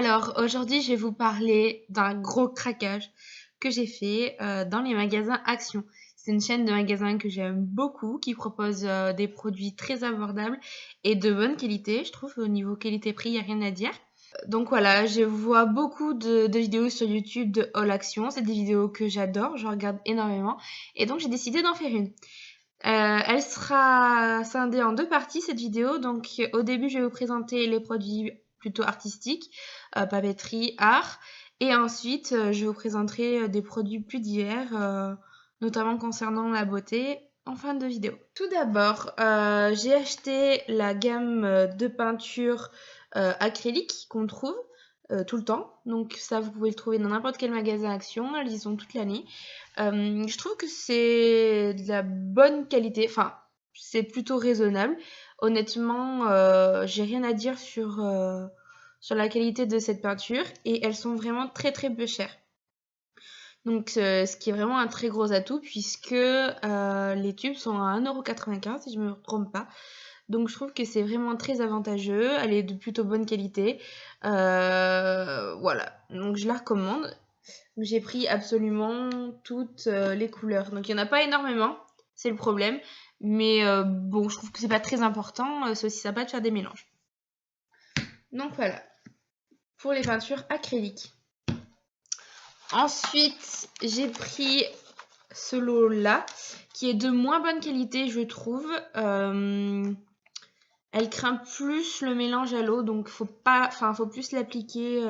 Alors, aujourd'hui, je vais vous parler d'un gros craquage que j'ai fait dans les magasins Action. C'est une chaîne de magasins que j'aime beaucoup, qui propose des produits très abordables et de bonne qualité. Je trouve au niveau qualité-prix, il n'y a rien à dire. Donc voilà, je vois beaucoup de vidéos sur YouTube de haul Action. C'est des vidéos que j'adore, je regarde énormément. Et donc, j'ai décidé d'en faire une. Elle sera scindée en deux parties, cette vidéo. Donc, au début, je vais vous présenter les produits plutôt artistiques, papeterie, art. Et ensuite, je vous présenterai des produits plus divers, notamment concernant la beauté, en fin de vidéo. Tout d'abord, j'ai acheté la gamme de peinture acrylique qu'on trouve tout le temps. Donc ça, vous pouvez le trouver dans n'importe quel magasin Action. Elles y sont toute l'année. Je trouve que c'est de la bonne qualité. Enfin, c'est plutôt raisonnable. Honnêtement, j'ai rien à dire sur la qualité de cette peinture. Et elles sont vraiment très très peu chères. Donc, ce qui est vraiment un très gros atout puisque les tubes sont à 1,95 € si je ne me trompe pas. Donc, je trouve que c'est vraiment très avantageux. Elle est de plutôt bonne qualité. Voilà. Donc, je la recommande. J'ai pris absolument toutes les couleurs. Donc, il n'y en a pas énormément. C'est le problème. Mais bon, je trouve que c'est pas très important. C'est aussi sympa de faire des mélanges. Donc, voilà. Pour les peintures acryliques. Ensuite, j'ai pris ce lot-là, qui est de moins bonne qualité, je trouve. Elle craint plus le mélange à l'eau, donc faut plus l'appliquer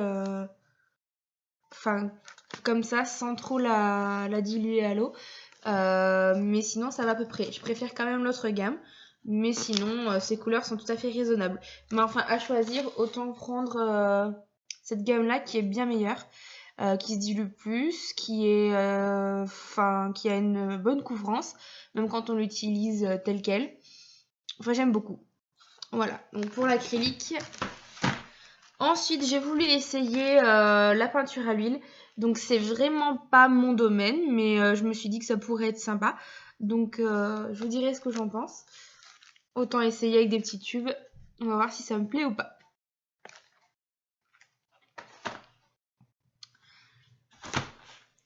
comme ça, sans trop la diluer à l'eau. Mais sinon, ça va à peu près. Je préfère quand même l'autre gamme. Mais sinon, ces couleurs sont tout à fait raisonnables. Mais enfin, à choisir, autant prendre cette gamme-là qui est bien meilleure. Qui se dilue plus, qui a une bonne couvrance, même quand on l'utilise tel quel. Enfin, j'aime beaucoup. Voilà, donc pour l'acrylique. Ensuite, j'ai voulu essayer la peinture à l'huile. Donc, c'est vraiment pas mon domaine, mais je me suis dit que ça pourrait être sympa. Donc, je vous dirai ce que j'en pense. Autant essayer avec des petits tubes. On va voir si ça me plaît ou pas.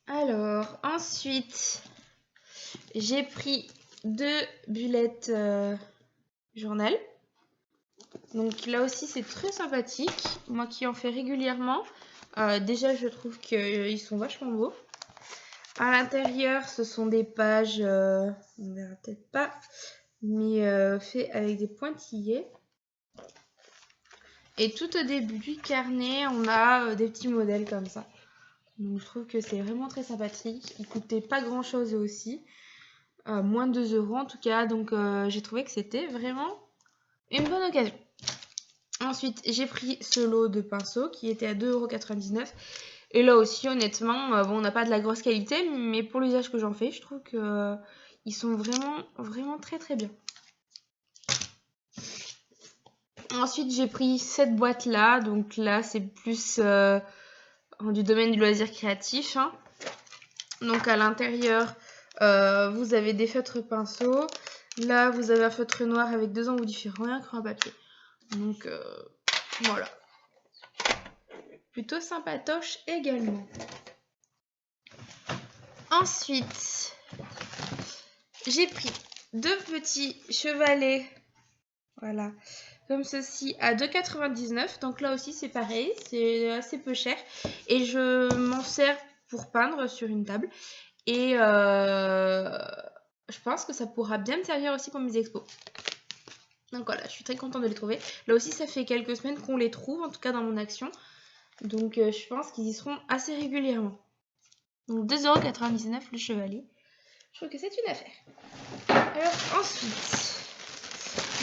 Alors, ensuite, j'ai pris 2 bullettes journal. Donc là aussi, c'est très sympathique. Moi qui en fais régulièrement, déjà, je trouve qu'ils sont vachement beaux. À l'intérieur, ce sont des pages, on ne verra peut-être pas, mais fait avec des pointillés. Et tout au début du carnet, on a des petits modèles comme ça. Donc je trouve que c'est vraiment très sympathique. Il coûtait pas grand chose aussi. Moins de 2 € en tout cas. Donc j'ai trouvé que c'était vraiment une bonne occasion. Ensuite, j'ai pris ce lot de pinceaux qui était à 2,99 €. Et là aussi, honnêtement, on n'a pas de la grosse qualité, mais pour l'usage que j'en fais, je trouve qu'ils sont vraiment, vraiment très très bien. Ensuite, j'ai pris cette boîte-là. Donc là, c'est plus du domaine du loisir créatif. Hein. Donc à l'intérieur, vous avez des feutres pinceaux. Là, vous avez un feutre noir avec 2 embouts différents et un crayon à papier. Donc voilà. Plutôt sympatoche également. Ensuite, j'ai pris 2 petits chevalets. Voilà. Comme ceci à 2,99 €. Donc là aussi, c'est pareil. C'est assez peu cher. Et je m'en sers pour peindre sur une table. Et je pense que ça pourra bien me servir aussi pour mes expos. Donc voilà, je suis très contente de les trouver. Là aussi, ça fait quelques semaines qu'on les trouve, en tout cas dans mon action. Donc je pense qu'ils y seront assez régulièrement. Donc 2,99 € le chevalet. Je trouve que c'est une affaire. Alors ensuite,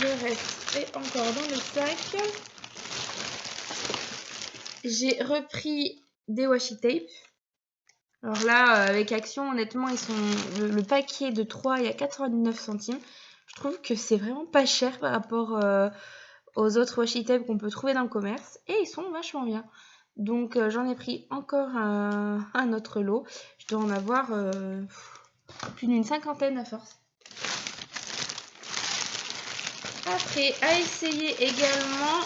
le reste est encore dans le sac. J'ai repris des washi tape. Alors là, avec Action, honnêtement, ils sont le paquet de 3 est à 99 centimes. Je trouve que c'est vraiment pas cher par rapport aux autres washi tape qu'on peut trouver dans le commerce. Et ils sont vachement bien. Donc j'en ai pris encore un autre lot. Je dois en avoir plus d'une cinquantaine à force. Après, à essayer également.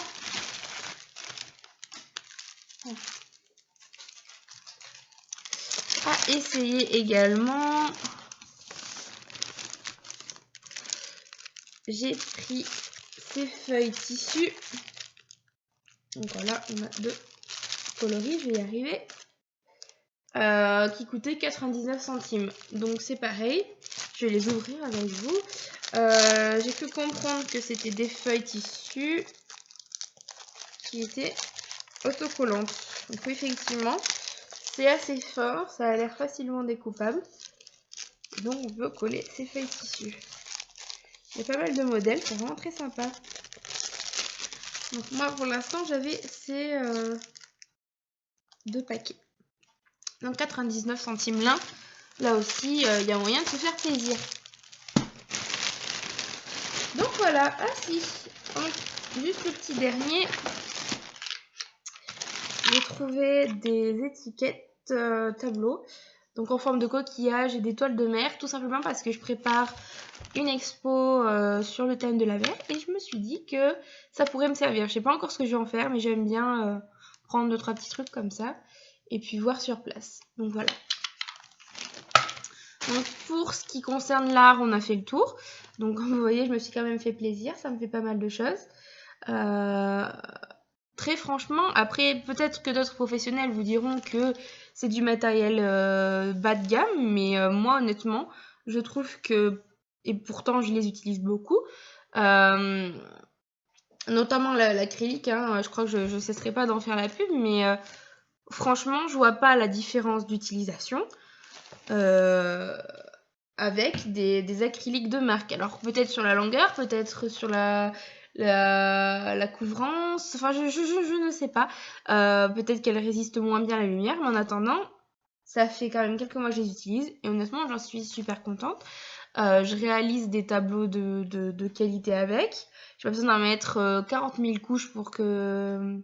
à essayer également. J'ai pris ces feuilles tissu. Donc voilà, on a deux coloris, je vais y arriver. Qui coûtaient 99 centimes. Donc c'est pareil, je vais les ouvrir avec vous. J'ai pu comprendre que c'était des feuilles tissu qui étaient autocollantes. Donc oui, effectivement, c'est assez fort, ça a l'air facilement découpable. Donc on peut coller ces feuilles tissu. Il y a pas mal de modèles, c'est vraiment très sympa. Donc moi pour l'instant j'avais ces deux paquets. Donc 99 centimes l'un. Là aussi, il y a moyen de se faire plaisir. Donc voilà, ah si, juste le petit dernier. J'ai trouvé des étiquettes tableaux. Donc en forme de coquillage et d'étoiles de mer. Tout simplement parce que je prépare une expo sur le thème de la mer. Et je me suis dit que ça pourrait me servir. Je sais pas encore ce que je vais en faire, mais j'aime bien prendre 2-3 petits trucs comme ça. Et puis voir sur place. Donc voilà. Donc pour ce qui concerne l'art, on a fait le tour. Donc comme vous voyez, je me suis quand même fait plaisir. Ça me fait pas mal de choses. Très franchement, après peut-être que d'autres professionnels vous diront que c'est du matériel bas de gamme. Mais moi honnêtement, je trouve que, et pourtant je les utilise beaucoup, notamment l'acrylique, hein, je crois que je ne cesserai pas d'en faire la pub. Mais franchement, je vois pas la différence d'utilisation. Avec des acryliques de marque. Alors peut-être sur la longueur, peut-être sur la couvrance, enfin je ne sais pas. Peut-être qu'elle résiste moins bien à la lumière, mais en attendant, ça fait quand même quelques mois que je les utilise et honnêtement j'en suis super contente. Je réalise des tableaux de qualité avec. J'ai pas besoin d'en mettre 40 000 couches pour que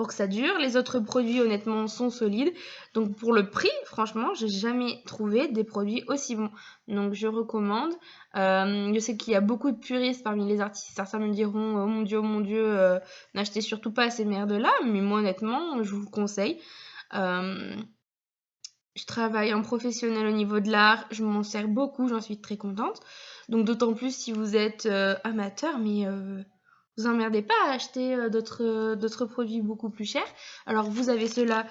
ça dure. Les autres produits, honnêtement, sont solides. Donc, pour le prix, franchement, j'ai jamais trouvé des produits aussi bons. Donc, je recommande. Je sais qu'il y a beaucoup de puristes parmi les artistes. Certains me diront, oh mon Dieu, n'achetez surtout pas ces merdes-là. Mais moi, honnêtement, je vous le conseille. Je travaille en professionnel au niveau de l'art. Je m'en sers beaucoup. J'en suis très contente. Donc, d'autant plus si vous êtes amateur, mais vous emmerdez pas à acheter d'autres produits beaucoup plus chers. Alors vous avez ceux-là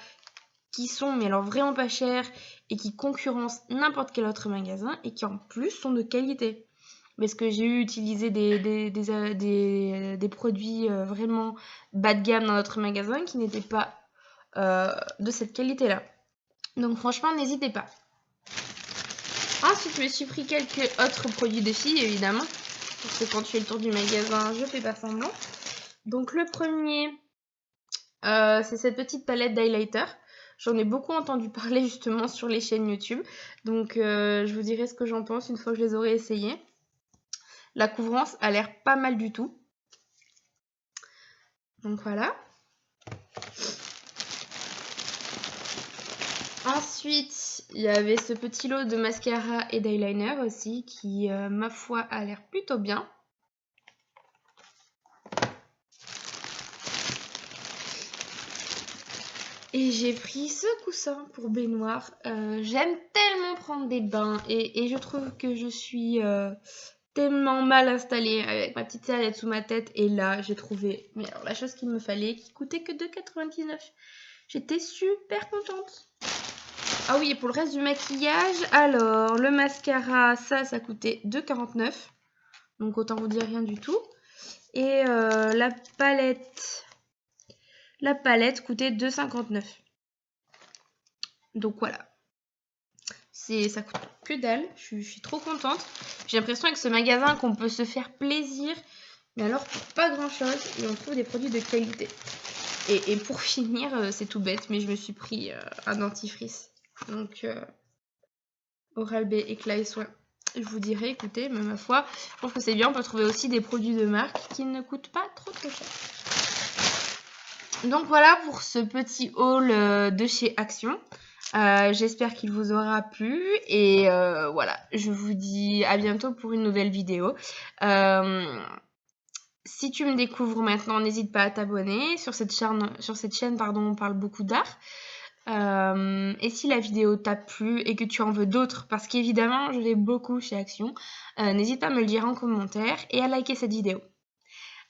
qui sont mais alors vraiment pas chers et qui concurrencent n'importe quel autre magasin et qui en plus sont de qualité. Parce que j'ai utilisé des produits vraiment bas de gamme dans notre magasin qui n'étaient pas de cette qualité-là. Donc franchement, n'hésitez pas. Ensuite, je me suis pris quelques autres produits de filles, évidemment. Parce que quand tu fais le tour du magasin, je fais pas semblant. Donc le premier, c'est cette petite palette d'highlighter. J'en ai beaucoup entendu parler justement sur les chaînes YouTube. Donc je vous dirai ce que j'en pense une fois que je les aurai essayés. La couvrance a l'air pas mal du tout. Donc voilà. Ensuite, il y avait ce petit lot de mascara et d'eyeliner aussi qui, ma foi, a l'air plutôt bien. Et j'ai pris ce coussin pour baignoire. J'aime tellement prendre des bains et je trouve que je suis tellement mal installée avec ma petite serviette sous ma tête. Et là, j'ai trouvé alors, la chose qu'il me fallait qui coûtait que 2,99 €. J'étais super contente. Ah oui, et pour le reste du maquillage, alors le mascara, ça coûtait 2,49 €. Donc autant vous dire rien du tout. Et la palette coûtait 2,59 €. Donc voilà. Ça coûte que dalle. Je suis trop contente. J'ai l'impression avec ce magasin qu'on peut se faire plaisir. Mais alors pour pas grand chose. Et on trouve des produits de qualité. Et pour finir, c'est tout bête. Mais je me suis pris un dentifrice. Donc Oral-B éclat et soin. Je vous dirai, écoutez, mais ma foi, je trouve que c'est bien. On peut trouver aussi des produits de marque qui ne coûtent pas trop cher. Donc voilà pour ce petit haul de chez Action. J'espère qu'il vous aura plu et voilà, je vous dis à bientôt pour une nouvelle vidéo. Si tu me découvres maintenant, n'hésite pas à t'abonner. Sur cette chaîne, pardon, on parle beaucoup d'art. Et si la vidéo t'a plu et que tu en veux d'autres, parce qu'évidemment je vais beaucoup chez Action, n'hésite pas à me le dire en commentaire et à liker cette vidéo.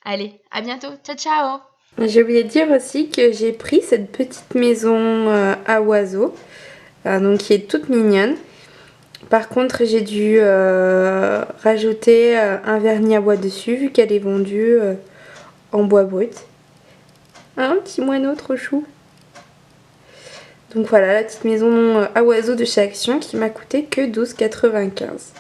Allez, à bientôt, ciao ciao! J'ai oublié de dire aussi que j'ai pris cette petite maison à oiseaux, donc qui est toute mignonne. Par contre j'ai dû rajouter un vernis à bois dessus vu qu'elle est vendue en bois brut. Un petit moineau trop chou. Donc voilà la petite maison à oiseaux de chez Action qui m'a coûté que 12,95 €.